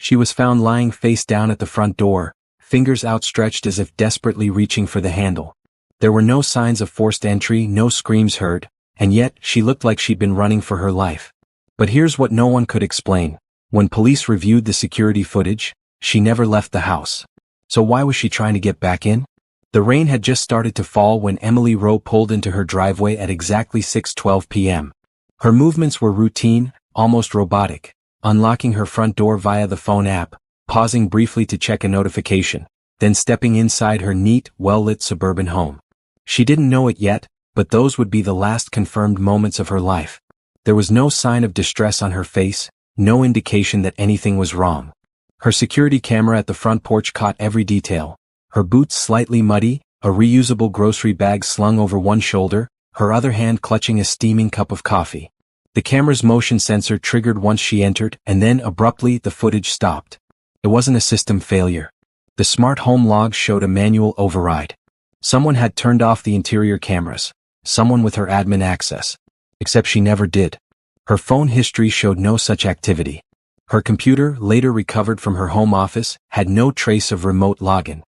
She was found lying face down at the front door, fingers outstretched as if desperately reaching for the handle. There were no signs of forced entry, no screams heard, and yet she looked like she'd been running for her life. But here's what no one could explain. When police reviewed the security footage, she never left the house. So why was she trying to get back in? The rain had just started to fall when Emily Rowe pulled into her driveway at exactly 6:12 p.m. Her movements were routine, almost robotic, unlocking her front door via the phone app, pausing briefly to check a notification, then stepping inside her neat, well-lit suburban home. She didn't know it yet, but those would be the last confirmed moments of her life. There was no sign of distress on her face, no indication that anything was wrong. Her security camera at the front porch caught every detail. Her boots slightly muddy, a reusable grocery bag slung over one shoulder, her other hand clutching a steaming cup of coffee. The camera's motion sensor triggered once she entered, and then abruptly the footage stopped. It wasn't a system failure. The smart home logs showed a manual override. Someone had turned off the interior cameras, someone with her admin access. Except she never did. Her phone history showed no such activity. Her computer, later recovered from her home office, had no trace of remote login.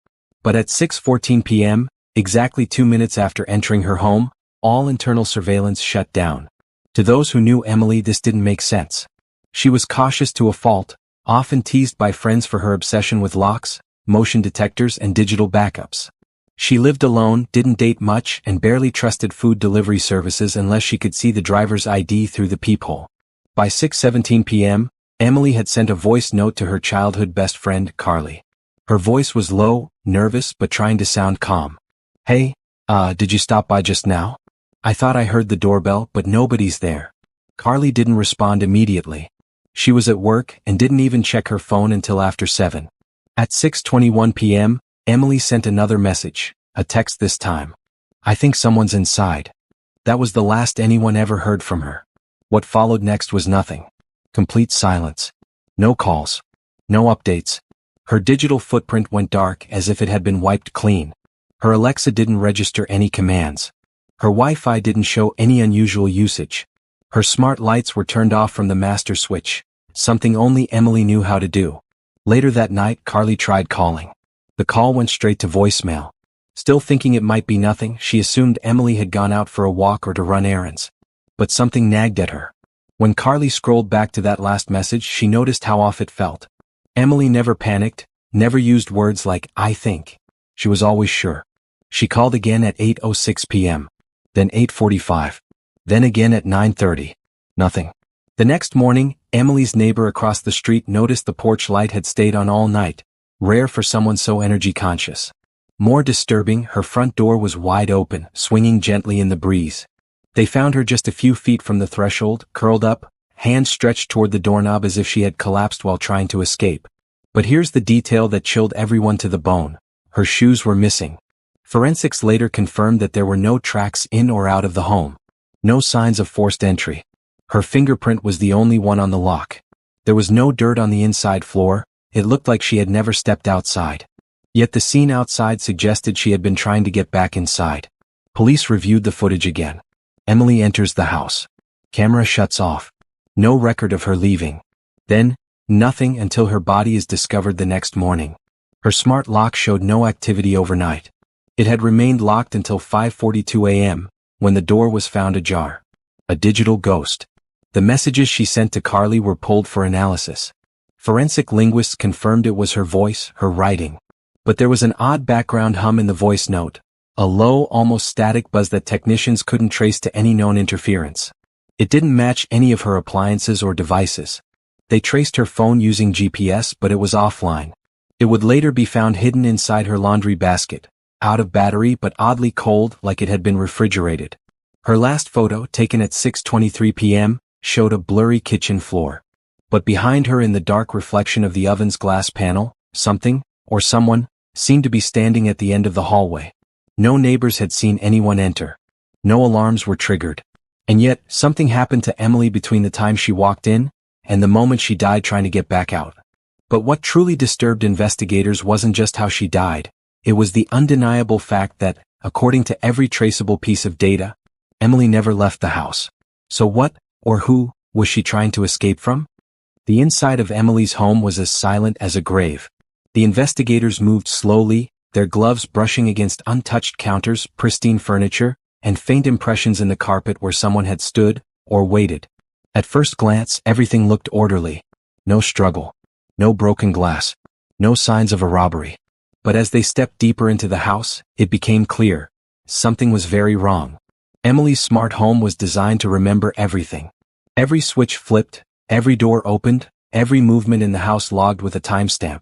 But at 6:14 p.m., exactly 2 minutes after entering her home, all internal surveillance shut down. To those who knew Emily, this didn't make sense. She was cautious to a fault, often teased by friends for her obsession with locks, motion detectors, and digital backups. She lived alone, didn't date much, and barely trusted food delivery services unless she could see the driver's ID through the peephole. By 6:17 p.m., Emily had sent a voice note to her childhood best friend, Carly. Her voice was low, nervous, but trying to sound calm. "Hey, did you stop by just now? I thought I heard the doorbell, but nobody's there." Carly didn't respond immediately. She was at work and didn't even check her phone until after 7. At 6:21 p.m., Emily sent another message, a text this time. "I think someone's inside." That was the last anyone ever heard from her. What followed next was nothing. Complete silence. No calls. No updates. Her digital footprint went dark as if it had been wiped clean. Her Alexa didn't register any commands. Her Wi-Fi didn't show any unusual usage. Her smart lights were turned off from the master switch, something only Emily knew how to do. Later that night, Carly tried calling. The call went straight to voicemail. Still thinking it might be nothing, she assumed Emily had gone out for a walk or to run errands. But something nagged at her. When Carly scrolled back to that last message, she noticed how off it felt. Emily never panicked, never used words like, "I think." She was always sure. She called again at 8:06 p.m., then 8:45, then again at 9:30. Nothing. The next morning, Emily's neighbor across the street noticed the porch light had stayed on all night, rare for someone so energy conscious. More disturbing, her front door was wide open, swinging gently in the breeze. They found her just a few feet from the threshold, curled up, hands stretched toward the doorknob as if she had collapsed while trying to escape. But here's the detail that chilled everyone to the bone. Her shoes were missing. Forensics later confirmed that there were no tracks in or out of the home. No signs of forced entry. Her fingerprint was the only one on the lock. There was no dirt on the inside floor. It looked like she had never stepped outside. Yet the scene outside suggested she had been trying to get back inside. Police reviewed the footage again. Emily enters the house. Camera shuts off. No record of her leaving. Then, nothing until her body is discovered the next morning. Her smart lock showed no activity overnight. It had remained locked until 5:42 a.m., when the door was found ajar. A digital ghost. The messages she sent to Carly were pulled for analysis. Forensic linguists confirmed it was her voice, her writing. But there was an odd background hum in the voice note. A low, almost static buzz that technicians couldn't trace to any known interference. It didn't match any of her appliances or devices. They traced her phone using GPS, but it was offline. It would later be found hidden inside her laundry basket, out of battery but oddly cold, like it had been refrigerated. Her last photo, taken at 6:23 p.m., showed a blurry kitchen floor. But behind her in the dark reflection of the oven's glass panel, something, or someone, seemed to be standing at the end of the hallway. No neighbors had seen anyone enter. No alarms were triggered. And yet, something happened to Emily between the time she walked in and the moment she died trying to get back out. But what truly disturbed investigators wasn't just how she died. It was the undeniable fact that, according to every traceable piece of data, Emily never left the house. So what, or who, was she trying to escape from? The inside of Emily's home was as silent as a grave. The investigators moved slowly, their gloves brushing against untouched counters, pristine furniture, and faint impressions in the carpet where someone had stood or waited. At first glance, everything looked orderly. No struggle. No broken glass. No signs of a robbery. But as they stepped deeper into the house, it became clear. Something was very wrong. Emily's smart home was designed to remember everything. Every switch flipped, every door opened, every movement in the house logged with a timestamp.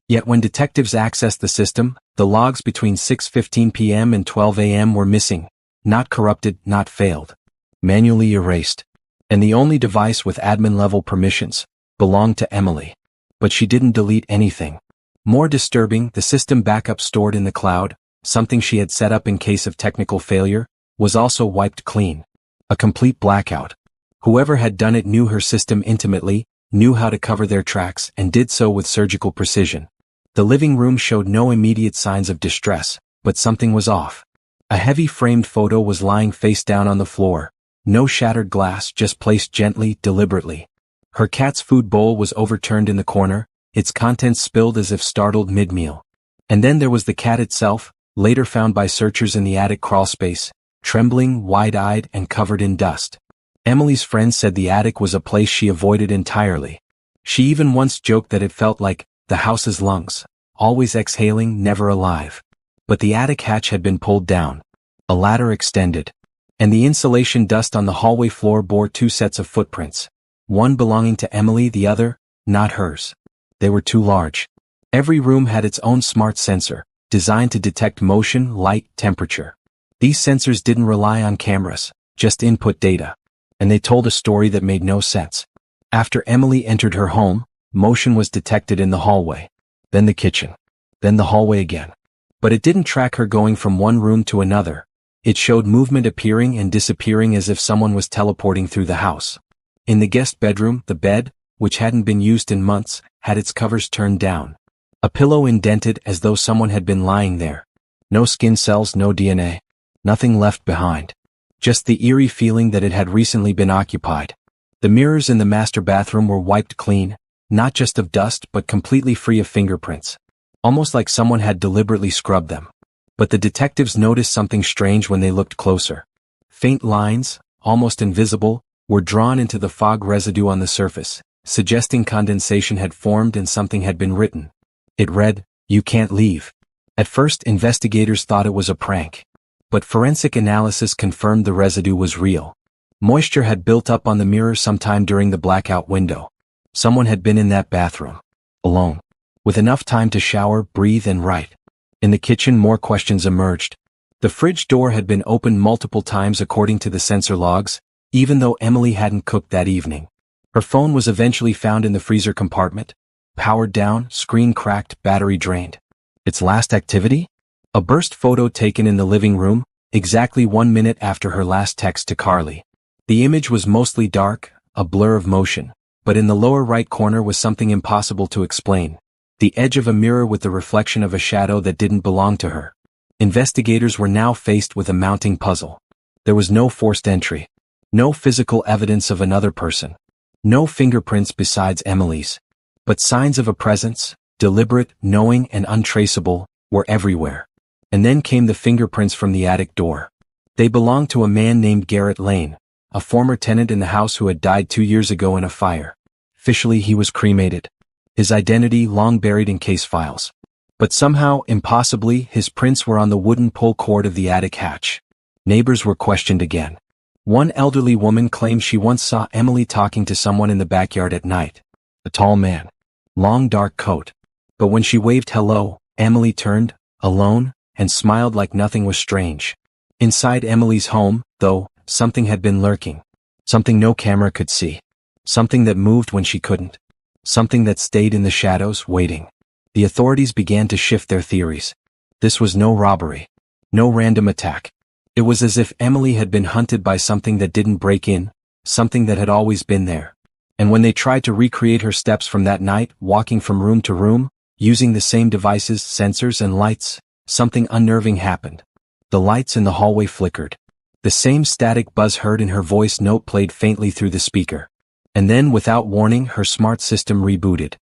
Yet when detectives accessed the system, the logs between 6:15 p.m. and 12 a.m. were missing. Not corrupted, not failed. Manually erased. And the only device with admin-level permissions belonged to Emily. But she didn't delete anything. More disturbing, the system backup stored in the cloud, something she had set up in case of technical failure, was also wiped clean. A complete blackout. Whoever had done it knew her system intimately, knew how to cover their tracks, and did so with surgical precision. The living room showed no immediate signs of distress, but something was off. A heavy framed photo was lying face down on the floor. No shattered glass, just placed gently, deliberately. Her cat's food bowl was overturned in the corner, its contents spilled as if startled mid-meal. And then there was the cat itself, later found by searchers in the attic crawlspace, trembling, wide-eyed, and covered in dust. Emily's friend said the attic was a place she avoided entirely. She even once joked that it felt like the house's lungs, always exhaling, never alive. But the attic hatch had been pulled down. A ladder extended. And the insulation dust on the hallway floor bore two sets of footprints. One belonging to Emily, the other, not hers. They were too large. Every room had its own smart sensor, designed to detect motion, light, temperature. These sensors didn't rely on cameras, just input data. And they told a story that made no sense. After Emily entered her home, motion was detected in the hallway. Then the kitchen. Then the hallway again. But it didn't track her going from one room to another. It showed movement appearing and disappearing as if someone was teleporting through the house. In the guest bedroom, the bed, which hadn't been used in months, had its covers turned down. A pillow indented as though someone had been lying there. No skin cells, no DNA. Nothing left behind. Just the eerie feeling that it had recently been occupied. The mirrors in the master bathroom were wiped clean, not just of dust but completely free of fingerprints. Almost like someone had deliberately scrubbed them. But the detectives noticed something strange when they looked closer. Faint lines, almost invisible, were drawn into the fog residue on the surface, suggesting condensation had formed and something had been written. It read, "You can't leave." At first, investigators thought it was a prank. But forensic analysis confirmed the residue was real. Moisture had built up on the mirror sometime during the blackout window. Someone had been in that bathroom. Alone. With enough time to shower, breathe, and write. In the kitchen, more questions emerged. The fridge door had been opened multiple times according to the sensor logs, even though Emily hadn't cooked that evening. Her phone was eventually found in the freezer compartment. Powered down, screen cracked, battery drained. Its last activity? A burst photo taken in the living room, exactly 1 minute after her last text to Carly. The image was mostly dark, a blur of motion, but in the lower right corner was something impossible to explain. The edge of a mirror with the reflection of a shadow that didn't belong to her. Investigators were now faced with a mounting puzzle. There was no forced entry. No physical evidence of another person. No fingerprints besides Emily's. But signs of a presence, deliberate, knowing, and untraceable, were everywhere. And then came the fingerprints from the attic door. They belonged to a man named Garrett Lane, a former tenant in the house who had died 2 years ago in a fire. Officially, he was cremated. His identity long buried in case files. But somehow, impossibly, his prints were on the wooden pull cord of the attic hatch. Neighbors were questioned again. One elderly woman claimed she once saw Emily talking to someone in the backyard at night. A tall man. Long dark coat. But when she waved hello, Emily turned, alone, and smiled like nothing was strange. Inside Emily's home, though, something had been lurking. Something no camera could see. Something that moved when she couldn't. Something that stayed in the shadows, waiting. The authorities began to shift their theories. This was no robbery. No random attack. It was as if Emily had been hunted by something that didn't break in, something that had always been there. And when they tried to recreate her steps from that night, walking from room to room, using the same devices, sensors, and lights, something unnerving happened. The lights in the hallway flickered. The same static buzz heard in her voice note played faintly through the speaker. And then, without warning, her smart system rebooted.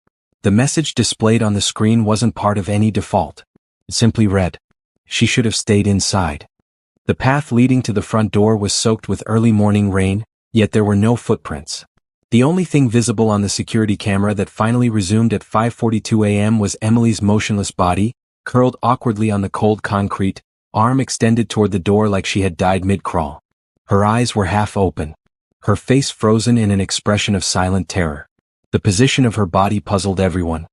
The message displayed on the screen wasn't part of any default. It simply read, "She should have stayed inside." The path leading to the front door was soaked with early morning rain, yet there were no footprints. The only thing visible on the security camera that finally resumed at 5:42 a.m. was Emily's motionless body, curled awkwardly on the cold concrete, arm extended toward the door like she had died mid-crawl. Her eyes were half open, her face frozen in an expression of silent terror. The position of her body puzzled everyone.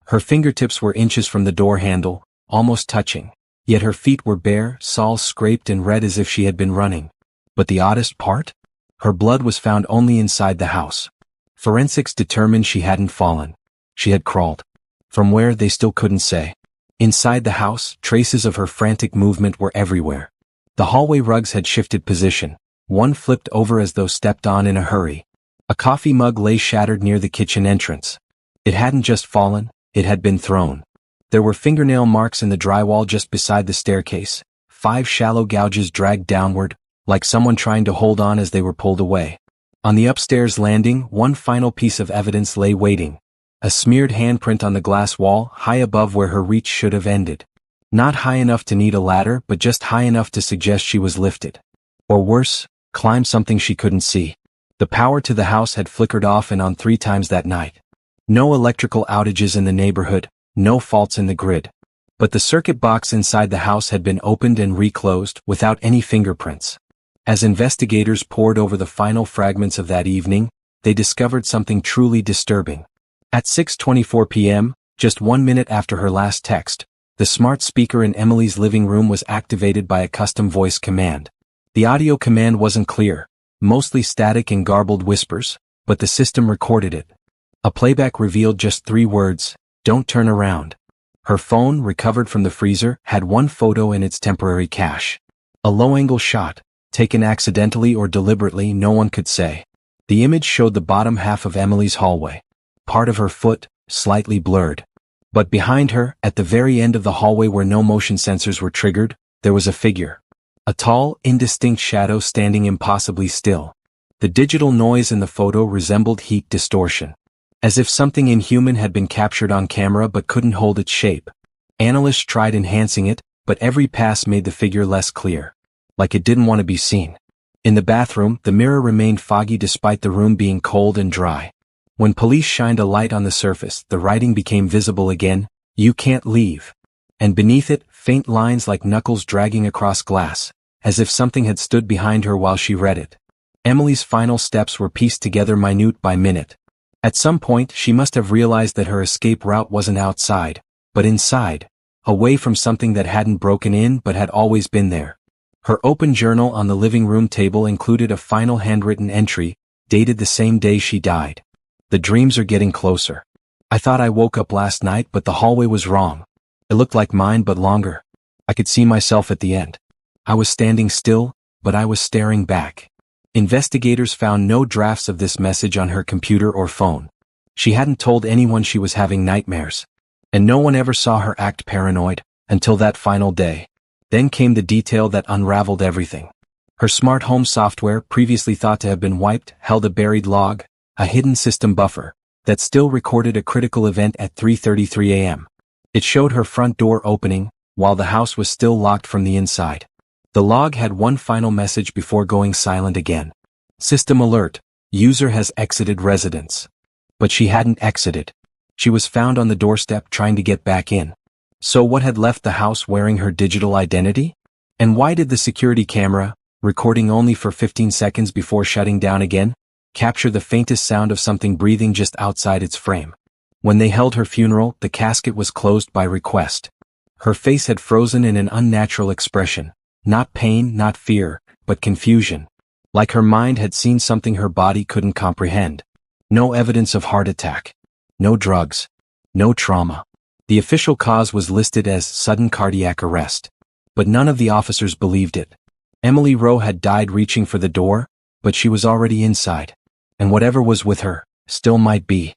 Her fingertips were inches from the door handle, almost touching, yet her feet were bare, soles scraped and red as if she had been running. But the oddest part? Her blood was found only inside the house. Forensics determined she hadn't fallen. She had crawled. From where, they still couldn't say. Inside the house, traces of her frantic movement were everywhere. The hallway rugs had shifted position. One flipped over as though stepped on in a hurry. A coffee mug lay shattered near the kitchen entrance. It hadn't just fallen, it had been thrown. There were fingernail marks in the drywall just beside the staircase, 5 shallow gouges dragged downward, like someone trying to hold on as they were pulled away. On the upstairs landing, one final piece of evidence lay waiting. A smeared handprint on the glass wall, high above where her reach should have ended. Not high enough to need a ladder, but just high enough to suggest she was lifted. Or worse, climbed something she couldn't see. The power to the house had flickered off and on 3 times that night. No electrical outages in the neighborhood, no faults in the grid. But the circuit box inside the house had been opened and reclosed without any fingerprints. As investigators pored over the final fragments of that evening, they discovered something truly disturbing. At 6:24 p.m., just 1 minute after her last text, the smart speaker in Emily's living room was activated by a custom voice command. The audio command wasn't clear, mostly static and garbled whispers, but the system recorded it. A playback revealed just 3 words, "Don't turn around." Her phone, recovered from the freezer, had one photo in its temporary cache. A low-angle shot, taken accidentally or deliberately, no one could say. The image showed the bottom half of Emily's hallway. Part of her foot, slightly blurred. But behind her, at the very end of the hallway where no motion sensors were triggered, there was a figure. A tall, indistinct shadow standing impossibly still. The digital noise in the photo resembled heat distortion. As if something inhuman had been captured on camera but couldn't hold its shape. Analysts tried enhancing it, but every pass made the figure less clear. Like it didn't want to be seen. In the bathroom, the mirror remained foggy despite the room being cold and dry. When police shined a light on the surface, the writing became visible again, "You can't leave." And beneath it, faint lines like knuckles dragging across glass, as if something had stood behind her while she read it. Emily's final steps were pieced together minute by minute. At some point, she must have realized that her escape route wasn't outside, but inside, away from something that hadn't broken in but had always been there. Her open journal on the living room table included a final handwritten entry, dated the same day she died. "The dreams are getting closer. I thought I woke up last night, but the hallway was wrong. It looked like mine but longer. I could see myself at the end. I was standing still, but I was staring back." Investigators found no drafts of this message on her computer or phone. She hadn't told anyone she was having nightmares. And no one ever saw her act paranoid, until that final day. Then came the detail that unraveled everything. Her smart home software, previously thought to have been wiped, held a buried log, a hidden system buffer, that still recorded a critical event at 3:33 a.m. It showed her front door opening, while the house was still locked from the inside. The log had one final message before going silent again. "System alert, user has exited residence." But she hadn't exited. She was found on the doorstep trying to get back in. So what had left the house wearing her digital identity? And why did the security camera, recording only for 15 seconds before shutting down again, capture the faintest sound of something breathing just outside its frame? When they held her funeral, the casket was closed by request. Her face had frozen in an unnatural expression. Not pain, not fear, but confusion. Like her mind had seen something her body couldn't comprehend. No evidence of heart attack. No drugs. No trauma. The official cause was listed as sudden cardiac arrest. But none of the officers believed it. Emily Rowe had died reaching for the door, but she was already inside. And whatever was with her, still might be.